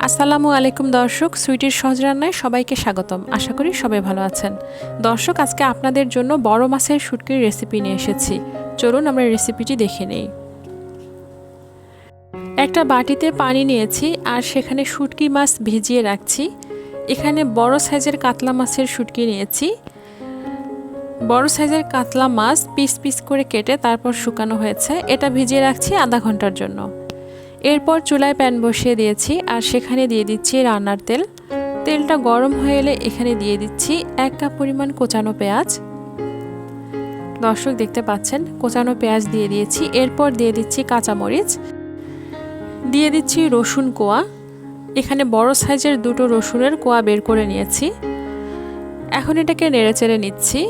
আসসালামু আলাইকুম দর্শক, সুইটির সহজ রান্নায় সবাইকে স্বাগতম। আশা করি সবাই ভালো আছেন। দর্শক, আজকে আপনাদের জন্য বড় মাছের শুটকির রেসিপি নিয়ে এসেছি। চলুন আমরা রেসিপিটি দেখে নেই। একটা বাটিতে পানি নিয়েছি আর সেখানে শুটকি মাছ ভিজিয়ে রাখছি। এখানে বড় সাইজের কাতলা মাছের শুটকি নিয়েছি। বড় সাইজের কাতলা মাছ পিস পিস করে কেটে তারপর শুকানো হয়েছে। এটা ভিজিয়ে রাখছি আধা ঘন্টার জন্য। এরপর চুলায় প্যান বসিয়ে দিয়েছি আর সেখানে দিয়ে দিচ্ছি রান্নার তেল। তেলটা গরম হয়ে এলে এখানে দিয়ে দিচ্ছি 1 কাপ পরিমাণ কোচানো পেঁয়াজ। দর্শক দেখতে পাচ্ছেন কোচানো পেঁয়াজ দিয়ে দিয়েছি। এরপর দিয়ে দিচ্ছি কাঁচামরিচ, দিয়ে দিচ্ছি রসুন কোয়া। এখানে বড় সাইজের 2টো রসুনের কোয়া বের করে নিয়েছি। এখন এটাকে নেড়েচেড়ে নিচ্ছি।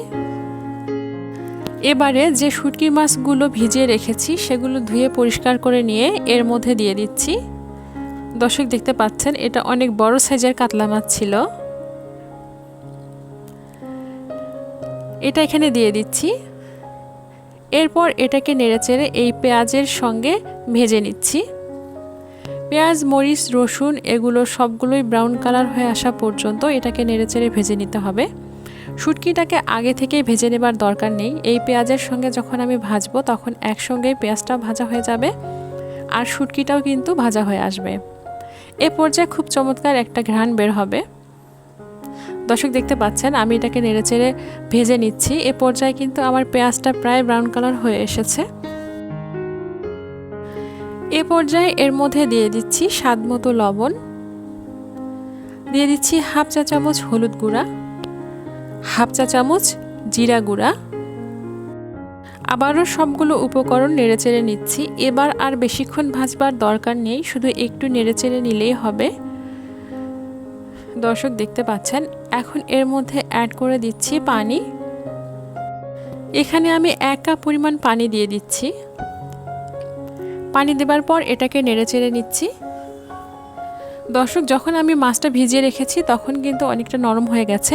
এবারে যে শুটকি মাছগুলো ভিজিয়ে রেখেছি সেগুলো ধুয়ে পরিষ্কার করে নিয়ে এর মধ্যে দিয়ে দিচ্ছি। দর্শক দেখতে পাচ্ছেন এটা অনেক বড় সাইজের কাতলা মাছ ছিল। এটা এখানে দিয়ে দিচ্ছি। এরপর এটাকে নেড়েচেড়ে এই পেঁয়াজের সঙ্গে ভেজে নিচ্ছি। পেঁয়াজ, মরিচ, রসুন এগুলো সবগুলোই ব্রাউন কালার হয়ে আসা পর্যন্ত এটাকে নেড়েচেড়ে ভেজে নিতে হবে। শুটকিটাকে আগে থেকেই ভেজে নেবার দরকার নেই। এই পেঁয়াজের সঙ্গে যখন আমি ভাজবো তখন একসঙ্গেই পেঁয়াজটাও ভাজা হয়ে যাবে আর শুটকিটাও কিন্তু ভাজা হয়ে আসবে। এ পর্যায়ে খুব চমৎকার একটা ঘ্রাণ বের হবে। দর্শক দেখতে পাচ্ছেন আমি এটাকে নেড়েচেড়ে ভেজে নিচ্ছি। এ পর্যায়ে কিন্তু আমার পেঁয়াজটা প্রায় ব্রাউন কালার হয়ে এসেছে। এ পর্যায়ে এর মধ্যে দিয়ে দিচ্ছি স্বাদমতো লবণ, দিয়ে দিচ্ছি হাফ চা চামচ হলুদ গুঁড়া, হাফ চা চামচ জিরা গুঁড়া। আবারও সবগুলো উপকরণ নেড়েচেড়ে নিচ্ছি। এবার আর বেশিক্ষণ ভাজবার দরকার নেই, শুধু একটু নেড়েচেড়ে নিলেই হবে। দর্শক দেখতে পাচ্ছেন এখন এর মধ্যে অ্যাড করে দিচ্ছি পানি। এখানে আমি 1 কাপ পরিমাণ পানি দিয়ে দিচ্ছি। পানি দেবার পর এটাকে নেড়েচেড়ে নিচ্ছি। দর্শক, যখন আমি মাছটা ভিজিয়ে রেখেছি তখন কিন্তু অনেকটা নরম হয়ে গেছে।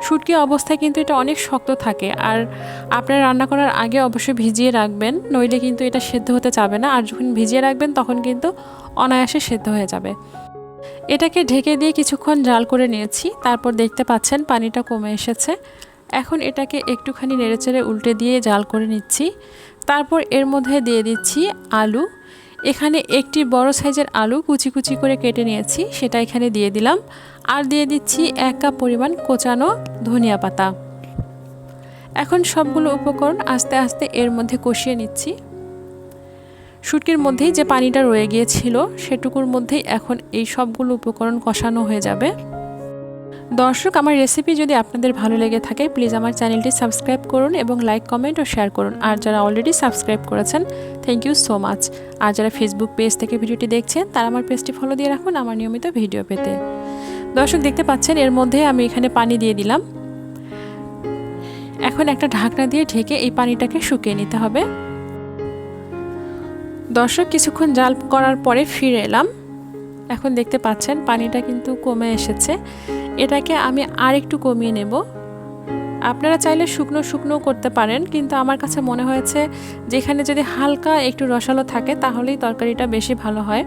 শুটকি অবস্থায় কিন্তু এটা অনেক শক্ত থাকে, আর আপনারা রান্না করার আগে অবশ্যই ভিজিয়ে রাখবেন, নইলে কিন্তু এটা সেদ্ধ হতে চাবে না। আর যখন ভিজিয়ে রাখবেন তখন কিন্তু অনায়াসে সেদ্ধ হয়ে যাবে। এটাকে ঢেকে দিয়ে কিছুক্ষণ জাল করে নিয়েছি। তারপর দেখতে পাচ্ছেন পানিটা কমে এসেছে। এখন এটাকে একটুখানি নেড়েচেড়ে উল্টে দিয়ে জাল করে নিচ্ছি। তারপর এর মধ্যে দিয়ে দিচ্ছি আলু। এখানে একটি বড় সাইজের আলু কুচি কুচি করে কেটে নিয়েছি, সেটা এখানে দিয়ে দিলাম। আর দিয়ে দিচ্ছি 1 কাপ পরিমাণ কোচানো ধনিয়া পাতা। এখন সবগুলো উপকরণ আস্তে আস্তে এর মধ্যে কষিয়ে নিচ্ছি। শুটকির মধ্যেই যে পানিটা রয়ে গিয়েছিল সেটুকুর মধ্যেই এখন এই সবগুলো উপকরণ কষানো হয়ে যাবে। দর্শক, আমার রেসিপি যদি আপনাদের ভালো লেগে থাকে প্লিজ আমার চ্যানেলটি সাবস্ক্রাইব করুন এবং লাইক, কমেন্ট ও শেয়ার করুন। আর যারা অলরেডি সাবস্ক্রাইব করেছেন থ্যাংক ইউ সো মাচ। আর যারা ফেসবুক পেজ থেকে ভিডিওটি দেখছেন তারা আমার পেজটি ফলো দিয়ে রাখুন আমার নিয়মিত ভিডিও পেতে। দর্শক দেখতে পাচ্ছেন এর মধ্যে আমি এখানে পানি দিয়ে দিলাম। এখন একটা ঢাকনা দিয়ে ঢেকে এই পানিটাকে শুকিয়ে নিতে হবে। দর্শক, কিছুক্ষণ জাল করার পরে ফিরে এলাম। এখন দেখতে পাচ্ছেন পানিটা কিন্তু কমে এসেছে। এটাকে আমি আর একটু কমিয়ে নেব। আপনারা চাইলে শুকনো শুকনো করতে পারেন, কিন্তু আমার কাছে মনে হয়েছে যেখানে যদি হালকা একটু রসালো থাকে তাহলেই তরকারিটা বেশি ভালো হয়।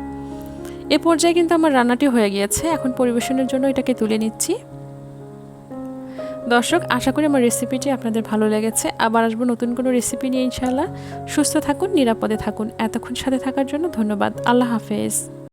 এ পর্যায়ে কিন্তু আমার রান্নাটি হয়ে গিয়েছে। এখন পরিবেশনের জন্য এটাকে তুলে নিচ্ছি। দর্শক, আশা করি আমার রেসিপিটি আপনাদের ভালো লেগেছে। আবার আসবো নতুন কোনো রেসিপি নিয়ে ইনশাআল্লাহ। সুস্থ থাকুন, নিরাপদে থাকুন। এতক্ষণ সাথে থাকার জন্য ধন্যবাদ। আল্লাহ হাফেজ।